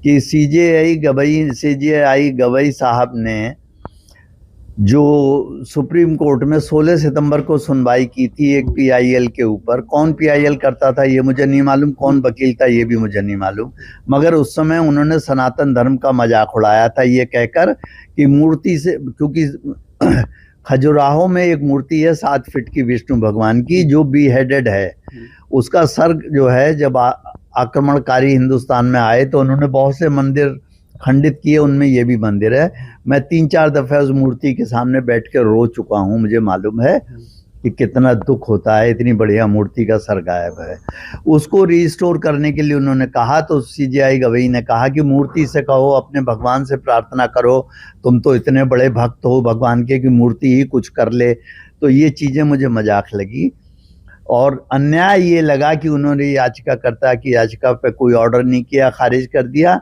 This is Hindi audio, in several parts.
कि सीजेआई गवई साहब ने जो सुप्रीम कोर्ट में 16 सितंबर को सुनवाई की थी एक पीआईएल के ऊपर, कौन पीआईएल करता था ये मुझे नहीं मालूम, कौन वकील था ये भी मुझे नहीं मालूम, मगर उस समय उन्होंने सनातन धर्म का मजाक उड़ाया था ये कहकर कि मूर्ति से, क्योंकि खजुराहो में एक मूर्ति है 7 फीट की विष्णु भगवान की जो बीहेडेड है, उसका सर जो है जब आक्रमणकारी हिंदुस्तान में आए तो उन्होंने बहुत से मंदिर खंडित किए, उनमें ये भी मंदिर है। मैं 3-4 दफे उस मूर्ति के सामने बैठ के रो चुका हूँ, मुझे मालूम है कि कितना दुख होता है, इतनी बढ़िया मूर्ति का सर गायब है। उसको रिस्टोर करने के लिए उन्होंने कहा तो सीजेआई गवई ने कहा कि मूर्ति से कहो, अपने भगवान से प्रार्थना करो, तुम तो इतने बड़े भक्त हो भगवान के कि मूर्ति ही कुछ कर ले। तो ये चीजें मुझे मजाक लगी और अन्याय ये लगा कि उन्होंने याचिकाकर्ता की याचिका पे कोई ऑर्डर नहीं किया, खारिज कर दिया।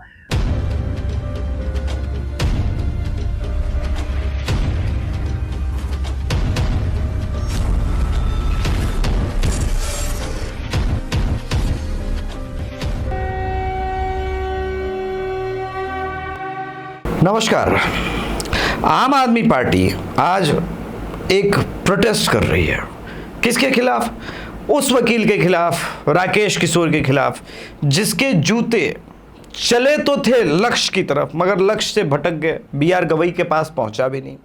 नमस्कार। आम आदमी पार्टी आज एक प्रोटेस्ट कर रही है। किसके खिलाफ? उस वकील के खिलाफ, राकेश किशोर के खिलाफ, जिसके जूते चले तो थे लक्ष्य की तरफ मगर लक्ष्य से भटक गए, बीआर गवई के पास पहुंचा भी नहीं।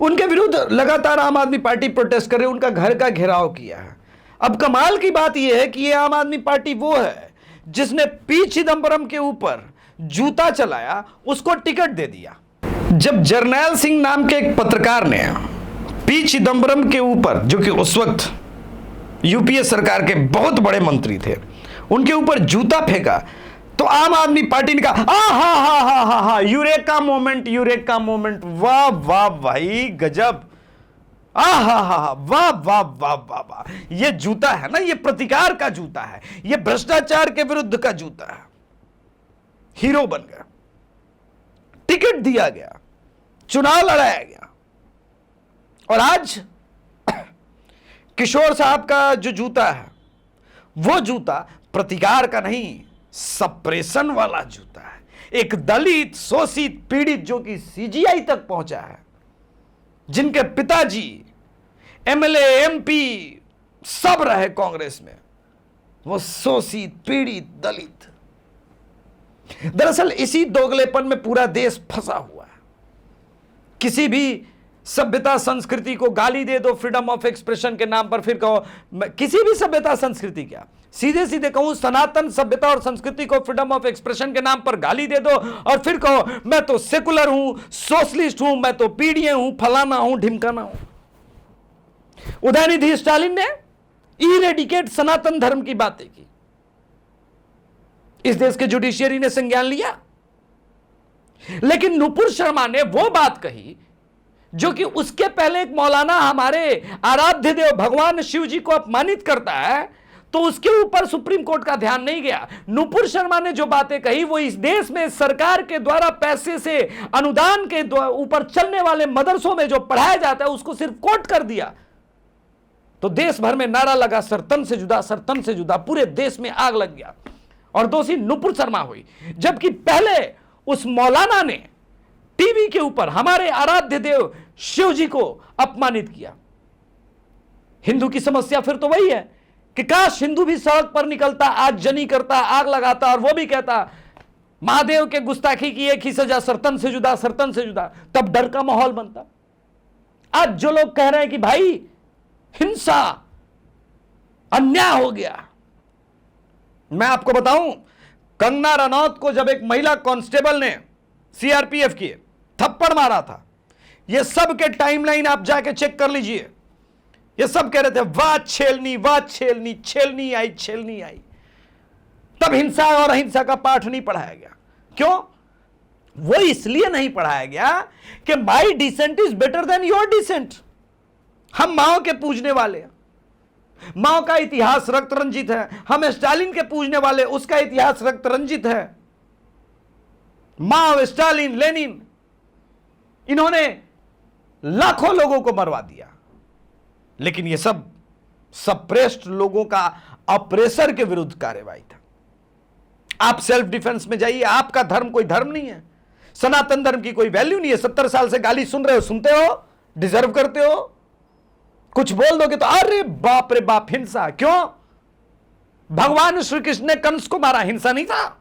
उनके विरुद्ध लगातार आम आदमी पार्टी प्रोटेस्ट कर रही है, उनका घर का घेराव किया है। अब कमाल की बात यह है कि ये आम आदमी पार्टी वो है जिसने पी चिदंबरम के ऊपर जूता चलाया, उसको टिकट दे दिया। जब जर्नैल सिंह नाम के एक पत्रकार ने पी चिदंबरम के ऊपर, जो कि उस वक्त यूपीए सरकार के बहुत बड़े मंत्री थे, उनके ऊपर जूता फेंका तो आम आदमी पार्टी ने कहा हा हा हा हा हा, यूरेका मोमेंट, यूरेका मोमेंट, वाह वाह भाई गजब, हा हा हा, वाह वाह वाह वाह वाह। ये जूता है ना, ये प्रतिकार का जूता है, ये भ्रष्टाचार के विरुद्ध का जूता है। हीरो बन गया, टिकट दिया गया, चुनाव लड़ाया गया और आज किशोर साहब का जो जूता है वो जूता प्रतिकार का नहीं, सप्रेशन वाला जूता है। एक दलित, शोषित, पीड़ित जो कि सीजीआई तक पहुंचा है, जिनके पिताजी एमएलए, एमपी सब रहे कांग्रेस में, वो शोषित, पीड़ित, दलित। दरअसल इसी दोगलेपन में पूरा देश फंसा हुआ है। किसी भी सभ्यता संस्कृति को गाली दे दो फ्रीडम ऑफ एक्सप्रेशन के नाम पर, फिर कहो किसी भी सभ्यता संस्कृति, क्या सीधे सीधे कहूं सनातन सभ्यता और संस्कृति को फ्रीडम ऑफ एक्सप्रेशन के नाम पर गाली दे दो और फिर कहो मैं तो सेकुलर हूं, सोशलिस्ट हूं, मैं तो पीडीए हूं, फलाना हूं, ढिमकाना हूं। उदयनिधि स्टालिन ने इरेडिकेट सनातन धर्म की बातें की, इस देश के जुडिशियरी ने संज्ञान लिया। लेकिन नुपुर शर्मा ने वो बात कही जो कि उसके पहले एक मौलाना हमारे आराध्य देव भगवान शिव जी को अपमानित करता है, तो उसके ऊपर सुप्रीम कोर्ट का ध्यान नहीं गया। नुपुर शर्मा ने जो बातें कही वो इस देश में सरकार के द्वारा पैसे से अनुदान के ऊपर चलने वाले मदरसों में जो पढ़ाया जाता है उसको सिर्फ कोट कर दिया, तो देश भर में नारा लगा सरतन से जुदा, सरतन से जुदा, पूरे देश में आग लग गया और दोषी नुपुर शर्मा हुई। जबकि पहले उस मौलाना ने टीवी के ऊपर हमारे आराध्य देव शिव जी को अपमानित किया। हिंदू की समस्या फिर तो वही है कि काश हिंदू भी सड़क पर निकलता, आगजनी करता, आग लगाता और वो भी कहता महादेव के गुस्ताखी की एक ही सजा, सरतन से जुदा, सरतन से जुदा, तब डर का माहौल बनता। आज जो लोग कह रहे हैं कि भाई हिंसा, अन्याय हो गया, मैं आपको बताऊं, कंगना रनौत को जब एक महिला कांस्टेबल ने सीआरपीएफ की थप्पड़ मारा था, ये सब के टाइमलाइन आप जाके चेक कर लीजिए, ये सब कह रहे थे वाह छेलनी, वाह छेलनी, छेलनी आई, छेलनी आई। तब हिंसा और अहिंसा का पाठ नहीं पढ़ाया गया। क्यों? वो इसलिए नहीं पढ़ाया गया कि my descent is better than your descent. हम माओ के पूजने वाले हैं, माओ का इतिहास रक्त रंजित है। हम स्टालिन के पूजने वाले, उसका इतिहास रक्त रंजित है। माओ, स्टालिन, लेनिन, इन्होंने लाखों लोगों को मरवा दिया, लेकिन यह सब सप्रेस्ड लोगों का अप्रेसर के विरुद्ध कार्यवाही था। आप सेल्फ डिफेंस में जाइए। आपका धर्म कोई धर्म नहीं है, सनातन धर्म की कोई वैल्यू नहीं है। 70 साल से गाली सुन रहे हो, सुनते हो, डिजर्व करते हो। कुछ बोल दोगे तो अरे बाप रे बाप, हिंसा। क्यों? भगवान श्री कृष्ण ने कंस को मारा, हिंसा नहीं था?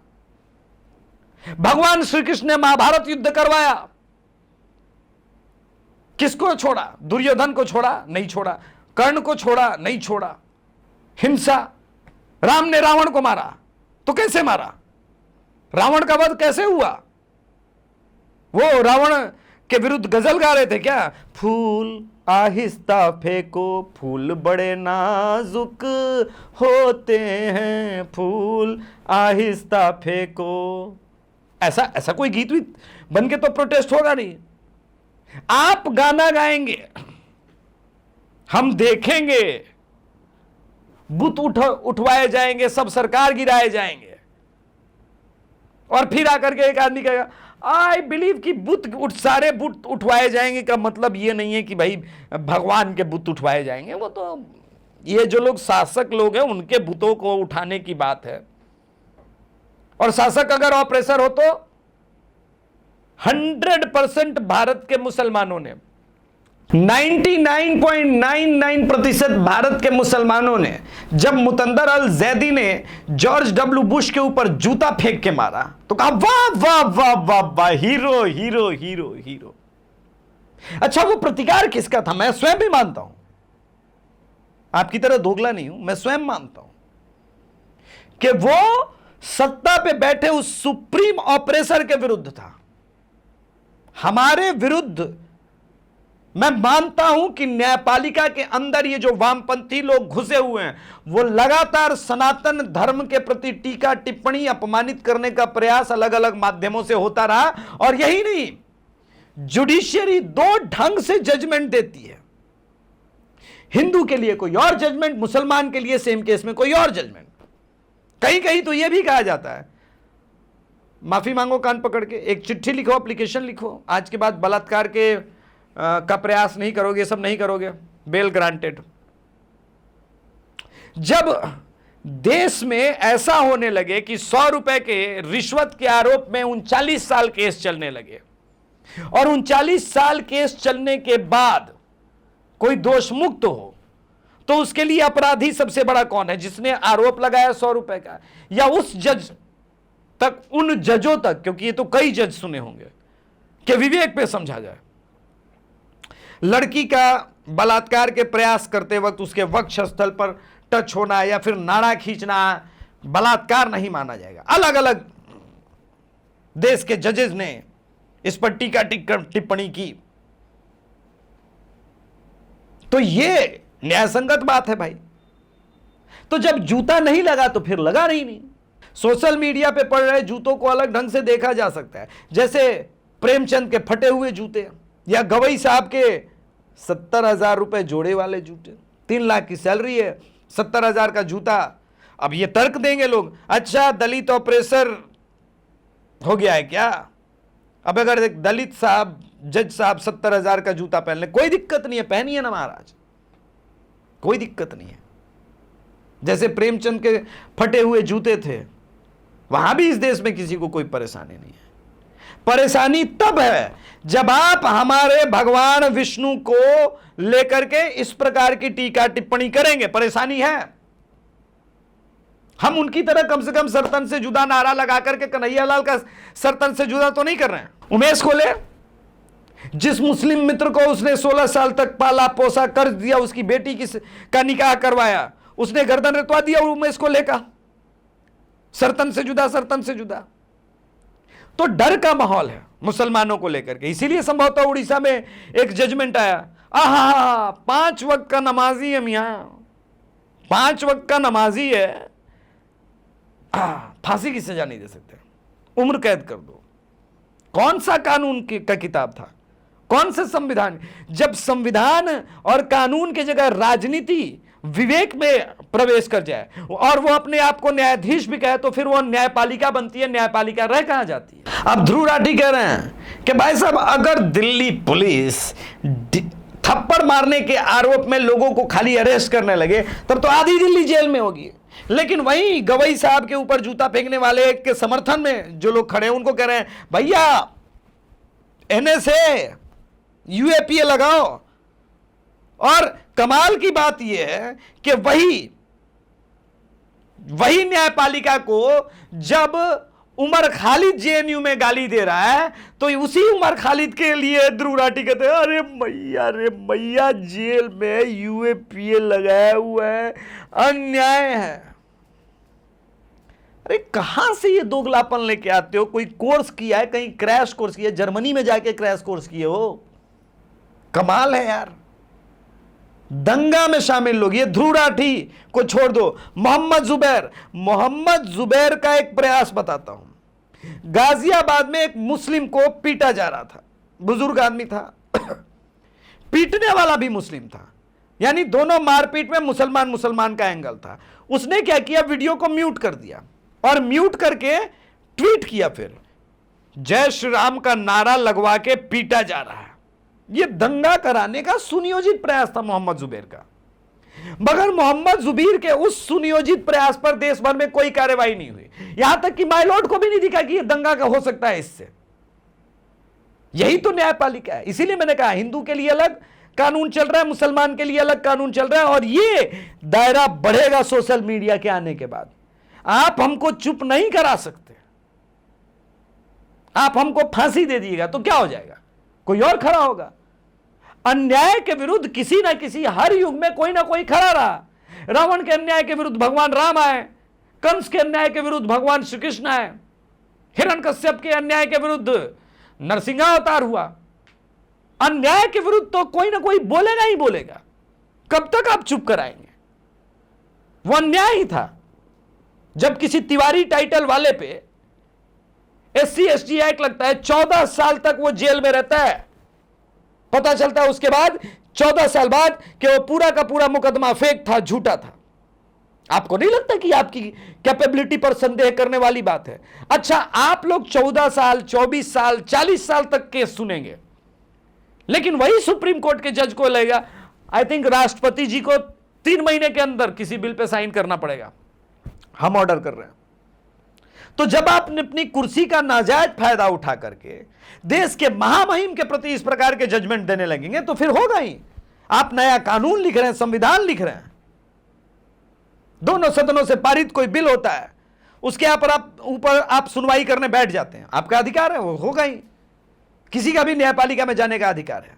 भगवान श्री कृष्ण ने महाभारत युद्ध करवाया, किसको छोड़ा? दुर्योधन को छोड़ा? नहीं छोड़ा। कर्ण को छोड़ा? नहीं छोड़ा। हिंसा। राम ने रावण को मारा, तो कैसे मारा? रावण का वध कैसे हुआ? वो रावण के विरुद्ध गजल गा रहे थे क्या? फूल आहिस्ता फेंको, फूल बड़े नाजुक होते हैं, फूल आहिस्ता फेंको। ऐसा कोई गीत भी बन के तो प्रोटेस्ट होगा नहीं। आप गाना गाएंगे, हम देखेंगे, बुत उठवाए जाएंगे, सब सरकार गिराए जाएंगे, और फिर आकर के एक आदमी कहेगा आई बिलीव कि सारे बुत उठवाए जाएंगे। का मतलब ये नहीं है कि भाई भगवान के बुत उठवाए जाएंगे। वो तो ये जो लोग शासक लोग हैं उनके बुतों को उठाने की बात है। और शासक अगर ऑपरेसर हो तो 100% भारत के मुसलमानों ने, 99.99% भारत के मुसलमानों ने, जब मुतंदर अल जैदी ने जॉर्ज डब्ल्यू बुश के ऊपर जूता फेंक के मारा तो कहा वाह वाह वाह वाह वाह, हीरो हीरो हीरो हीरो। अच्छा, वो प्रतिकार किसका था? मैं स्वयं भी मानता हूं, आपकी तरह दोगला नहीं हूं, मैं स्वयं मानता हूं कि वो सत्ता पे बैठे उस सुप्रीम ऑपरेसर के विरुद्ध था। हमारे विरुद्ध मैं मानता हूं कि न्यायपालिका के अंदर ये जो वामपंथी लोग घुसे हुए हैं, वो लगातार सनातन धर्म के प्रति टीका टिप्पणी, अपमानित करने का प्रयास अलग अलग माध्यमों से होता रहा। और यही नहीं, जुडिशियरी दो ढंग से जजमेंट देती है। हिंदू के लिए कोई और जजमेंट, मुसलमान के लिए सेम केस में कोई और जजमेंट। कहीं कहीं तो यह भी कहा जाता है माफी मांगो कान पकड़ के, एक चिट्ठी लिखो, एप्लीकेशन लिखो, आज के बाद बलात्कार के का प्रयास नहीं करोगे, सब नहीं करोगे, बेल ग्रांटेड। जब देश में ऐसा होने लगे कि 100 रुपए के रिश्वत के आरोप में 39 साल केस चलने लगे, और 39 साल केस चलने के बाद कोई दोष मुक्त हो, तो उसके लिए अपराधी सबसे बड़ा कौन है? जिसने आरोप लगाया 100 रुपए का, या उस जज तक, उन जजों तक, क्योंकि ये तो कई जज सुने होंगे, कि विवेक पे समझा जाए। लड़की का बलात्कार के प्रयास करते वक्त उसके वक्ष स्थल पर टच होना या फिर नाड़ा खींचना बलात्कार नहीं माना जाएगा। अलग अलग देश के जजेस ने इस पर टीका टिप्पणी की। तो ये न्यायसंगत बात है भाई। तो जब जूता नहीं लगा तो फिर लगा नहीं। सोशल मीडिया पे पड़ रहे जूतों को अलग ढंग से देखा जा सकता है, जैसे प्रेमचंद के फटे हुए जूते, या गवई साहब के 70,000 रुपए जोड़े वाले जूते। 3 लाख की सैलरी है, 70,000 का जूता। अब ये तर्क देंगे लोग, अच्छा दलित ऑपरेसर हो गया है क्या? अब अगर एक दलित साहब, जज साहब 70,000 का जूता पहन ले, कोई दिक्कत नहीं है, पहनिए ना महाराज, कोई दिक्कत नहीं है। जैसे प्रेमचंद के फटे हुए जूते थे, वहां भी इस देश में किसी को कोई परेशानी नहीं है। परेशानी तब है जब आप हमारे भगवान विष्णु को लेकर के इस प्रकार की टीका टिप्पणी करेंगे। परेशानी है। हम उनकी तरह कम से कम सरतन से जुदा नारा लगा करके कन्हैयालाल का सरतन से जुदा तो नहीं कर रहे हैं। उमेश खोले, जिस मुस्लिम मित्र को उसने 16 साल तक पाला पोसा, कर्ज दिया, उसकी बेटी का निकाह करवाया, उसने गर्दन रतवा दिया उमेश खोले का, सरतन से जुदा, सरतन से जुदा। तो डर का माहौल है मुसलमानों को लेकर के। इसीलिए संभवतः उड़ीसा में एक जजमेंट आया, आहा 5 वक्त का नमाजी है मियां, 5 वक्त का नमाजी है, फांसी की सजा नहीं दे सकते, उम्र कैद कर दो। कौन सा कानून का किताब था? कौन से संविधान? जब संविधान और कानून की जगह राजनीति विवेक में प्रवेश कर जाए और वो अपने आप को न्यायाधीश भी कहे, तो फिर वो न्यायपालिका बनती है, न्यायपालिका रह कहां जाती है? अब ध्रुव राठी कह रहे हैं कि भाई साहब, अगर दिल्ली पुलिस थप्पड़ मारने के आरोप में लोगों को खाली अरेस्ट करने लगे, तब तो आधी दिल्ली जेल में होगी। लेकिन वहीं गवई साहब के ऊपर जूता फेंकने वाले के समर्थन में जो लोग खड़े हैं उनको कह रहे हैं भैया एनएसए यूएपीए लगाओ। और कमाल की बात यह है कि वही न्यायपालिका को जब उमर खालिद जेएनयू में गाली दे रहा है तो उसी उमर खालिद के लिए ध्रुव राठी कहते हैं अरे मैया जेल में यूएपीए लगाया हुआ है, अन्याय है। अरे कहां से ये दोगलापन लेके आते हो? कोई कोर्स किया है, कहीं क्रैश कोर्स किया, जर्मनी में जाके क्रैश कोर्स किए हो? कमाल है यार। दंगा में शामिल लोग, ये ध्रुव राठी को छोड़ दो, मोहम्मद जुबैर का एक प्रयास बताता हूं। गाजियाबाद में एक मुस्लिम को पीटा जा रहा था, बुजुर्ग आदमी था पीटने वाला भी मुस्लिम था, यानी दोनों मारपीट में मुसलमान का एंगल था। उसने क्या किया, वीडियो को म्यूट कर दिया और म्यूट करके ट्वीट किया, फिर जय श्री राम का नारा लगवा के पीटा जा रहा है। यह दंगा कराने का सुनियोजित प्रयास था मोहम्मद जुबैर का, मगर मोहम्मद जुबैर के उस सुनियोजित प्रयास पर देश भर में कोई कार्रवाई नहीं हुई, यहां तक कि माइलॉर्ड को भी नहीं दिखा कि यह दंगा का हो सकता है इससे। यही तो न्यायपालिका है। इसीलिए मैंने कहा हिंदू के लिए अलग कानून चल रहा है, मुसलमान के लिए अलग कानून चल रहा है, और यह दायरा बढ़ेगा सोशल मीडिया के आने के बाद। आप हमको चुप नहीं करा सकते, आप हमको फांसी दे दिएगा तो क्या हो जाएगा, कोई और खड़ा होगा। अन्याय के विरुद्ध किसी ना किसी हर युग में कोई ना कोई खड़ा रहा। रावण के अन्याय के विरुद्ध भगवान राम आए, कंस के अन्याय के विरुद्ध भगवान श्री कृष्ण आए, हिरण्यकश्यप के अन्याय के विरुद्ध नरसिंहा अवतार हुआ। अन्याय के विरुद्ध तो कोई ना कोई बोलेगा ही बोलेगा। कब तक आप चुप कराएंगे? वो अन्याय ही था। जब किसी तिवारी टाइटल वाले पे SC ST एक्ट लगता है, 14 साल तक वो जेल में रहता है, पता चलता है उसके बाद 14 साल बाद कि वो पूरा का पूरा मुकदमा फेक था, झूठा था। आपको नहीं लगता कि आपकी कैपेबिलिटी पर संदेह करने वाली बात है? अच्छा, आप लोग 14 साल 24 साल 40 साल तक केस सुनेंगे, लेकिन वही सुप्रीम कोर्ट के जज को लगेगा आई थिंक राष्ट्रपति जी को 3 महीने के अंदर किसी बिल पे साइन करना पड़ेगा, हम ऑर्डर कर रहे हैं। तो जब आपने अपनी कुर्सी का नाजायज फायदा उठा करके देश के महामहिम के प्रति इस प्रकार के जजमेंट देने लगेंगे तो फिर होगा ही। आप नया कानून लिख रहे हैं, संविधान लिख रहे हैं, दोनों सदनों से पारित कोई बिल होता है, उसके ऊपर आप सुनवाई करने बैठ जाते हैं, आपका अधिकार है, वो होगा ही। किसी का भी न्यायपालिका में जाने का अधिकार है।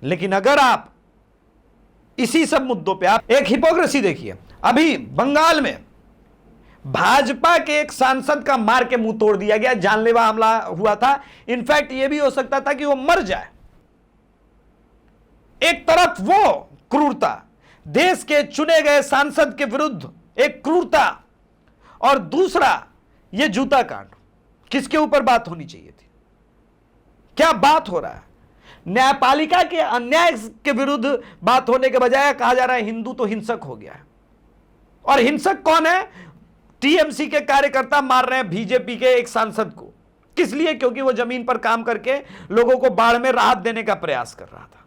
लेकिन अगर आप इसी सब मुद्दों पे आप एक हिपोक्रेसी देखिए, अभी बंगाल में भाजपा के एक सांसद का मार के मुंह तोड़ दिया गया, जानलेवा हमला हुआ था। इनफैक्ट यह भी हो सकता था कि वो मर जाए। एक तरफ वो क्रूरता, देश के चुने गए सांसद के विरुद्ध एक क्रूरता, और दूसरा ये जूता कांड। किसके ऊपर बात होनी चाहिए थी? क्या बात हो रहा है? न्यायपालिका के अन्याय के विरुद्ध बात होने के बजाय कहा जा रहा है हिंदू तो हिंसक हो गया है। और हिंसक कौन है? टीएमसी के कार्यकर्ता मार रहे हैं बीजेपी के एक सांसद को। किस लिए? क्योंकि वो जमीन पर काम करके लोगों को बाढ़ में राहत देने का प्रयास कर रहा था।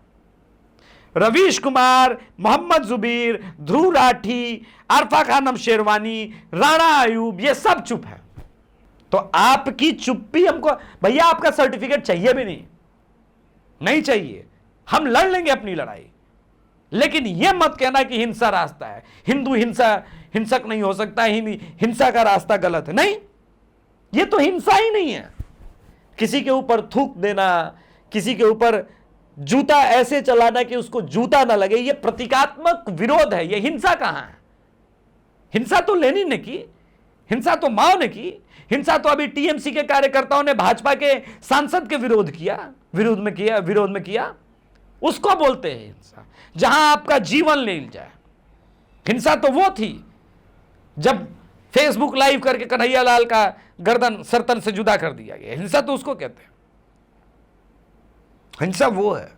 रवीश कुमार, मोहम्मद जुबैर, ध्रुव राठी, अरफा खानम शेरवानी, राणा अयूब, ये सब चुप है। तो आपकी चुप्पी हमको, भैया आपका सर्टिफिकेट चाहिए भी नहीं चाहिए, हम लड़ लेंगे अपनी लड़ाई, लेकिन यह मत कहना कि हिंसा रास्ता है, हिंदू हिंसक नहीं हो सकता, हिंसा का रास्ता गलत है। नहीं, यह तो हिंसा ही नहीं है। किसी के ऊपर थूक देना, किसी के ऊपर जूता ऐसे चलाना कि उसको जूता ना लगे, यह प्रतीकात्मक विरोध है। यह हिंसा कहां है? हिंसा तो लेनिन ने की, हिंसा तो माओ ने की, हिंसा तो अभी टीएमसी के कार्यकर्ताओं ने भाजपा के सांसद के विरोध में किया। उसको बोलते हैं हिंसा, जहां आपका जीवन ले जाए। हिंसा तो वो थी जब फेसबुक लाइव करके कन्हैया लाल का गर्दन सरतन से जुदा कर दिया गया। हिंसा तो उसको कहते हैं। हिंसा वो है,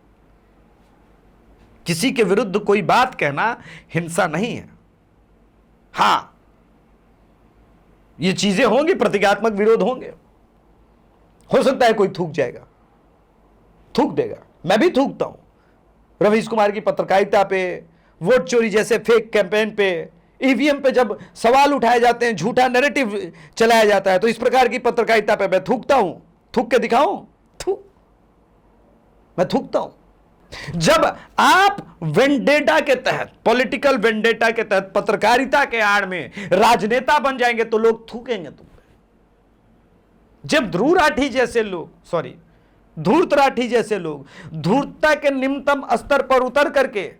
किसी के विरुद्ध कोई बात कहना हिंसा नहीं है। हां, ये चीजें होंगी, प्रतीकात्मक विरोध होंगे। हो सकता है कोई थूक जाएगा, थूक देगा, मैं भी थूकता हूं। रवीश कुमार की पत्रकारिता पे, वोट चोरी जैसे फेक कैंपेन पे, ईवीएम पे जब सवाल उठाए जाते हैं, झूठा नैरेटिव चलाया जाता है, तो इस प्रकार की पत्रकारिता पे मैं थूकता हूं। थूक के दिखाऊं? मैं थूकता हूं। जब आप वेंडेटा के तहत, पॉलिटिकल वेंडेटा के तहत, पत्रकारिता के आड़ में राजनेता बन जाएंगे तो लोग थूकेंगे तुम पे। जब ध्रुव राठी जैसे लोग, सॉरी धूर्त राठी जैसे लोग धूर्तता के निम्नतम स्तर पर उतर करके,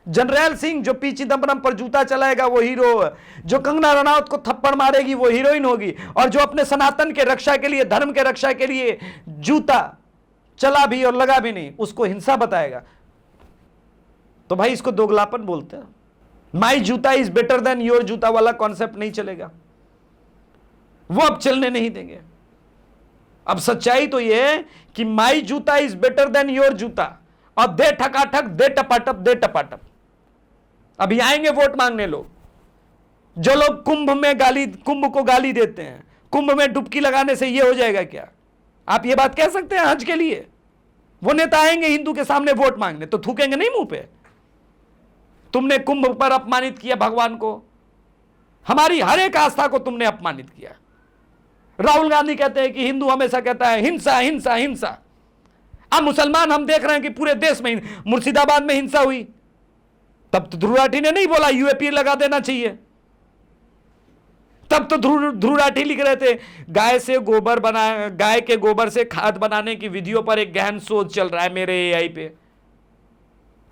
जनरल सिंह जो पी चिदम्बरम पर जूता चलाएगा वो हीरो, जो कंगना रनौत को थप्पड़ मारेगी वो हीरोइन होगी, और जो अपने सनातन के रक्षा के लिए, धर्म के रक्षा के लिए जूता चला भी और लगा भी नहीं, उसको हिंसा बताएगा, तो भाई इसको दोगलापन बोलते हैं। माई जूता इज बेटर देन योर जूता वाला कॉन्सेप्ट नहीं चलेगा, वो अब चलने नहीं देंगे। अब सच्चाई तो यह है कि माई जूता इज बेटर देन योर जूता, और दे ठकाठक, दे टपाटप, दे टपाटप। अभी आएंगे वोट मांगने लोग, जो लोग कुंभ को गाली देते हैं, कुंभ में डुबकी लगाने से यह हो जाएगा क्या? आप ये बात कह सकते हैं हज के लिए? वो नेता आएंगे हिंदू के सामने वोट मांगने तो थूकेंगे नहीं मुंह पे? तुमने कुंभ पर अपमानित किया भगवान को, हमारी हर एक आस्था को तुमने अपमानित किया। राहुल गांधी कहते हैं कि हिंदू हमेशा कहता है हिंसा हिंसा हिंसा। अब मुसलमान हम देख रहे हैं कि पूरे देश में, मुर्शिदाबाद में हिंसा हुई, तब तो ध्रुव राठी ने नहीं बोला यूएपी लगा देना चाहिए। तब तो ध्रुव राठी लिख रहे थे गाय के गोबर से खाद बनाने की वीडियो पर एक गहन शोध चल रहा है मेरे एआई पे।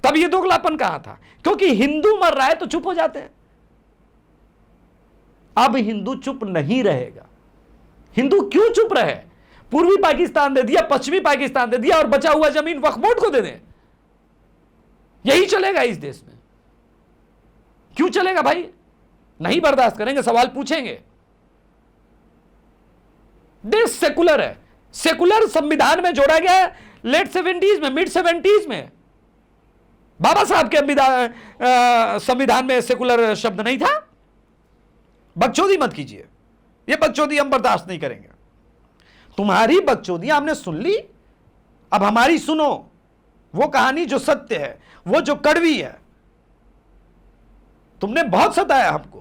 तब ये दोगलापन कहां था? क्योंकि हिंदू मर रहा है तो चुप हो जाते हैं। अब हिंदू चुप नहीं रहेगा। हिंदू क्यों चुप रहे? पूर्वी पाकिस्तान दे दिया, पश्चिमी पाकिस्तान दे दिया, और बचा हुआ जमीन वक्फ बोर्ड को दे दें। यही चलेगा इस देश में? क्यों चलेगा भाई? नहीं बर्दाश्त करेंगे, सवाल पूछेंगे। देश सेकुलर है, सेकुलर संविधान में जोड़ा गया है लेट 70s में, मिड 70s में। बाबा साहब के संविधान में सेकुलर शब्द नहीं था। बकचोदी मत कीजिए, ये बकचोदी हम बर्दाश्त नहीं करेंगे। तुम्हारी बकचोदियां हमने सुन ली, अब हमारी सुनो। वो कहानी जो सत्य है, वो जो कड़वी है। तुमने बहुत सताया हमको।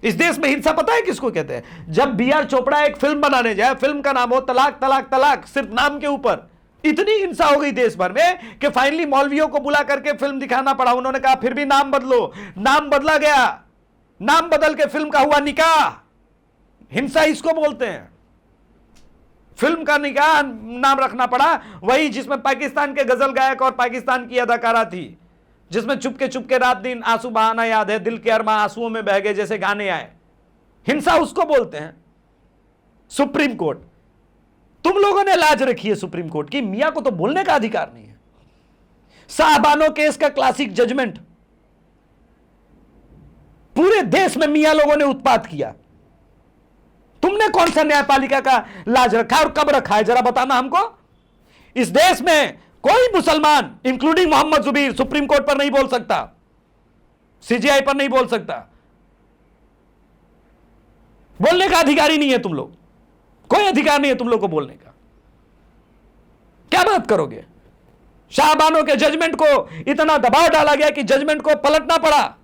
इस देश में हिंसा पता है किसको कहते हैं? जब बी आर चोपड़ा एक फिल्म बनाने जाए, फिल्म का नाम हो तलाक तलाक तलाक, सिर्फ नाम के ऊपर इतनी हिंसा हो गई देश भर में कि फाइनली मौलवियों को बुला करके फिल्म दिखाना पड़ा। उन्होंने कहा फिर भी नाम बदलो। नाम बदला गया, नाम बदल के फिल्म का हुआ निकाह। हिंसा इसको बोलते हैं। फिल्म का निकाह नाम रखना पड़ा, वही जिसमें पाकिस्तान के गजल गायक और पाकिस्तान की अदाकारा थी, जिसमें चुपके रात दिन आंसू बहाना याद है, दिल के अरमा आंसुओं में बह गए जैसे गाने आए। हिंसा उसको बोलते हैं। सुप्रीम कोर्ट, तुम लोगों ने लाज रखी है सुप्रीम कोर्ट की, मियां को तो बोलने का अधिकार नहीं है। शाहबानो केस का क्लासिक जजमेंट, पूरे देश में मियां लोगों ने उत्पात किया। तुमने कौन सा न्यायपालिका का लाज रखा और कब रखा है, जरा बताना हमको। इस देश में कोई मुसलमान including Mohammad Zubair supreme court पर नहीं बोल सकता, सीजीआई पर नहीं बोल सकता। बोलने का अधिकार ही नहीं है तुम लोग, कोई अधिकार नहीं है तुम लोग को बोलने का। क्या बात करोगे? शाहबानो के जजमेंट को इतना दबाव डाला गया कि जजमेंट को पलटना पड़ा।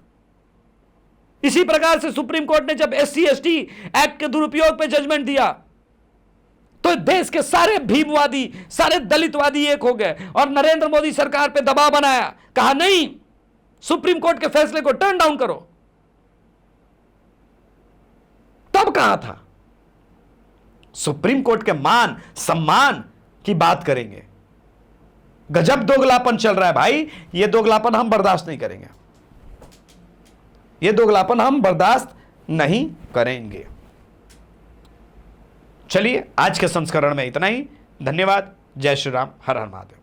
इसी प्रकार से सुप्रीम कोर्ट ने जब SC ST एक्ट के दुरुपयोग पे जजमेंट दिया तो देश के सारे भीमवादी, सारे दलितवादी एक हो गए और नरेंद्र मोदी सरकार पे दबाव बनाया। कहा नहीं, सुप्रीम कोर्ट के फैसले को टर्न डाउन करो। तब कहां था? सुप्रीम कोर्ट के मान सम्मान की बात करेंगे। गजब दोगलापन चल रहा है भाई। यह दोगलापन हम बर्दाश्त नहीं करेंगे, यह दोगलापन हम बर्दाश्त नहीं करेंगे। चलिए, आज के संस्करण में इतना ही। धन्यवाद। जय श्री राम। हर हर महादेव।